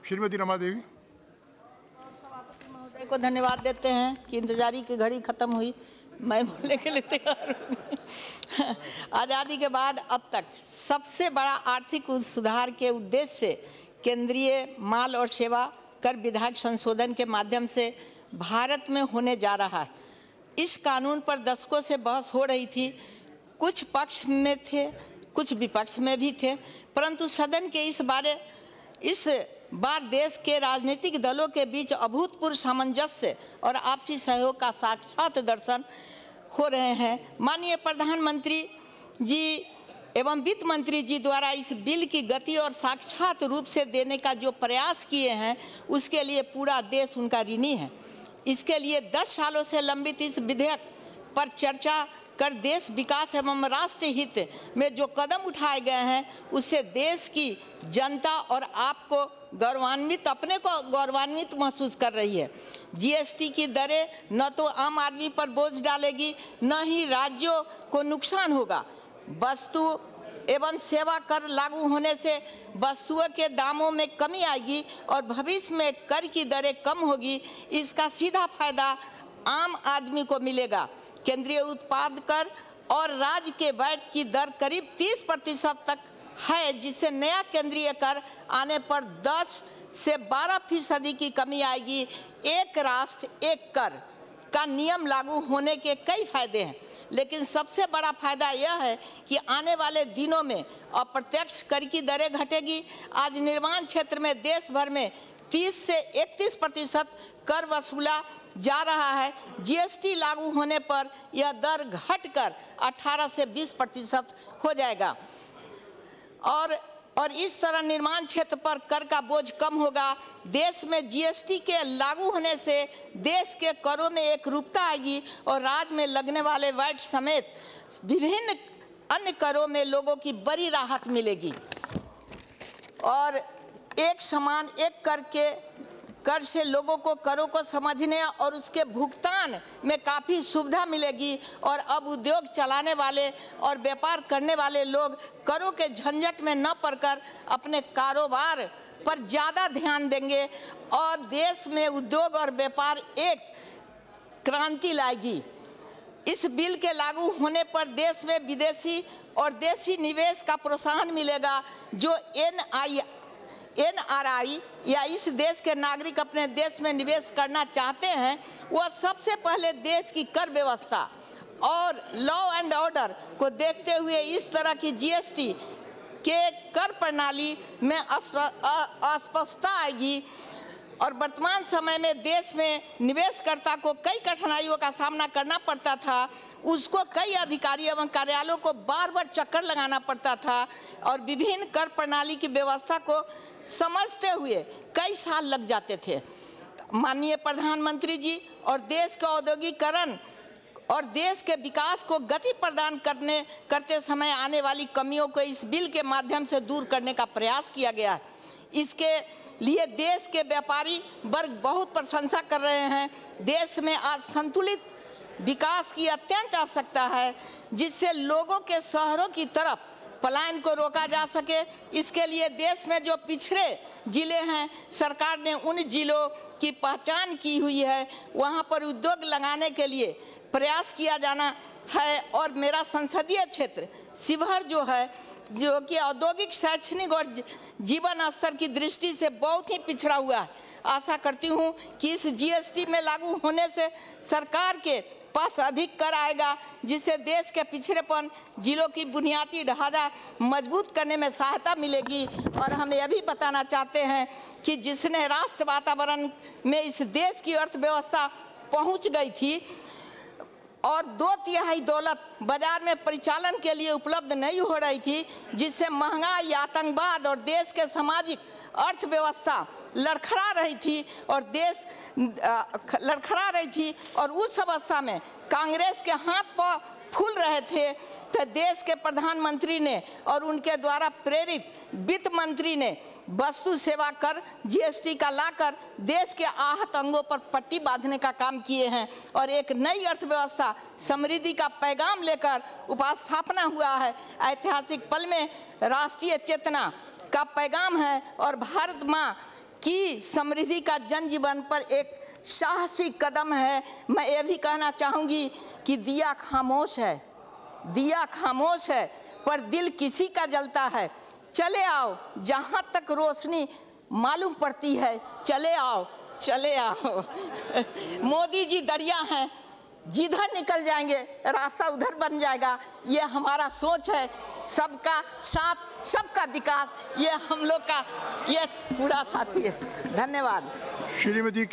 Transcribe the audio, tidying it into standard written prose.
श्रीमती रमा देवी। सभापति महोदय को धन्यवाद देते हैं कि इंतजारी की घड़ी खत्म हुई, मैं बोलने के लिए तैयार हूँ। आज़ादी के बाद अब तक सबसे बड़ा आर्थिक सुधार के उद्देश्य से केंद्रीय माल और सेवा कर विधायक संशोधन के माध्यम से भारत में होने जा रहा है। इस कानून पर दशकों से बहस हो रही थी, कुछ पक्ष में थे, कुछ विपक्ष में भी थे, परंतु सदन के इस बार देश के राजनीतिक दलों के बीच अभूतपूर्व सामंजस्य और आपसी सहयोग का साक्षात दर्शन हो रहे हैं। माननीय प्रधानमंत्री जी एवं वित्त मंत्री जी द्वारा इस बिल की गति और साक्षात रूप से देने का जो प्रयास किए हैं, उसके लिए पूरा देश उनका ऋणी है। इसके लिए 10 सालों से लंबित इस विधेयक पर चर्चा कर देश विकास एवं राष्ट्र हित में जो कदम उठाए गए हैं, उससे देश की जनता और आपको अपने को गौरवान्वित महसूस कर रही है। जीएसटी की दरें न तो आम आदमी पर बोझ डालेगी, न ही राज्यों को नुकसान होगा। वस्तु एवं सेवा कर लागू होने से वस्तुओं के दामों में कमी आएगी और भविष्य में कर की दरें कम होगी। इसका सीधा फायदा आम आदमी को मिलेगा। केंद्रीय उत्पाद कर और राज्य के वैट की दर करीब 30% तक है, जिससे नया केंद्रीय कर आने पर 10 से 12% की कमी आएगी। एक राष्ट्र एक कर का नियम लागू होने के कई फायदे हैं, लेकिन सबसे बड़ा फायदा यह है कि आने वाले दिनों में अप्रत्यक्ष कर की दरें घटेगी। आज निर्माण क्षेत्र में देश भर में 30 से 31% कर वसूला जा रहा है। जीएसटी लागू होने पर यह दर घटकर 18 से 20% हो जाएगा और इस तरह निर्माण क्षेत्र पर कर का बोझ कम होगा। देश में जीएसटी के लागू होने से देश के करों में एक रूपता आएगी और राज्य में लगने वाले वैट समेत विभिन्न अन्य करों में लोगों की बड़ी राहत मिलेगी और एक समान एक कर से लोगों को करों को समझने और उसके भुगतान में काफ़ी सुविधा मिलेगी और अब उद्योग चलाने वाले और व्यापार करने वाले लोग करों के झंझट में न पड़कर अपने कारोबार पर ज़्यादा ध्यान देंगे और देश में उद्योग और व्यापार एक क्रांति लाएगी। इस बिल के लागू होने पर देश में विदेशी और देशी निवेश का प्रोत्साहन मिलेगा। जो एनआरआई या इस देश के नागरिक अपने देश में निवेश करना चाहते हैं, वह सबसे पहले देश की कर व्यवस्था और लॉ एंड ऑर्डर को देखते हुए इस तरह की जीएसटी के कर प्रणाली में अस्पष्टता आएगी और वर्तमान समय में देश में निवेशकर्ता को कई कठिनाइयों का सामना करना पड़ता था। उसको कई अधिकारी एवं कार्यालयों को बार बार चक्कर लगाना पड़ता था और विभिन्न कर प्रणाली की व्यवस्था को समझते हुए कई साल लग जाते थे। माननीय प्रधानमंत्री जी और देश का औद्योगिकरण और देश के विकास को गति प्रदान करते समय आने वाली कमियों को इस बिल के माध्यम से दूर करने का प्रयास किया गया है। इसके लिए देश के व्यापारी वर्ग बहुत प्रशंसा कर रहे हैं। देश में आज संतुलित विकास की अत्यंत आवश्यकता है, जिससे लोगों के शहरों की तरफ पलायन को रोका जा सके। इसके लिए देश में जो पिछड़े जिले हैं, सरकार ने उन जिलों की पहचान की हुई है, वहां पर उद्योग लगाने के लिए प्रयास किया जाना है। और मेरा संसदीय क्षेत्र शिवहर जो है, जो कि औद्योगिक, शैक्षणिक और जीवन स्तर की दृष्टि से बहुत ही पिछड़ा हुआ है। आशा करती हूं कि इस जीएसटी में लागू होने से सरकार के पास अधिक कर आएगा, जिससे देश के पिछड़ेपन जिलों की बुनियादी ढांचा मजबूत करने में सहायता मिलेगी। और हम यह भी बताना चाहते हैं कि जिसने राष्ट्र वातावरण में इस देश की अर्थव्यवस्था पहुंच गई थी और 2/3 दौलत बाजार में परिचालन के लिए उपलब्ध नहीं हो रही थी, जिससे महंगाई, आतंकवाद और देश के सामाजिक अर्थव्यवस्था लड़खड़ा रही थी और उस अवस्था में कांग्रेस के हाथ पांव फूल रहे थे, तो देश के प्रधानमंत्री ने और उनके द्वारा प्रेरित वित्त मंत्री ने वस्तु सेवा कर जीएसटी का लाकर देश के आहत अंगों पर पट्टी बांधने का काम किए हैं और एक नई अर्थव्यवस्था समृद्धि का पैगाम लेकर उपस्थापना हुआ है। ऐतिहासिक पल में राष्ट्रीय चेतना का पैगाम है और भारत माँ कि समृद्धि का जनजीवन पर एक साहसी कदम है। मैं ये भी कहना चाहूँगी कि दिया खामोश है, दिया खामोश है पर दिल किसी का जलता है। चले आओ जहाँ तक रोशनी मालूम पड़ती है, चले आओ चले आओ। मोदी जी दरिया हैं, जिधर निकल जाएंगे रास्ता उधर बन जाएगा। ये हमारा सोच है, सबका साथ सबका विकास, ये हम लोग का ये पूरा साथी है। धन्यवाद। श्रीमती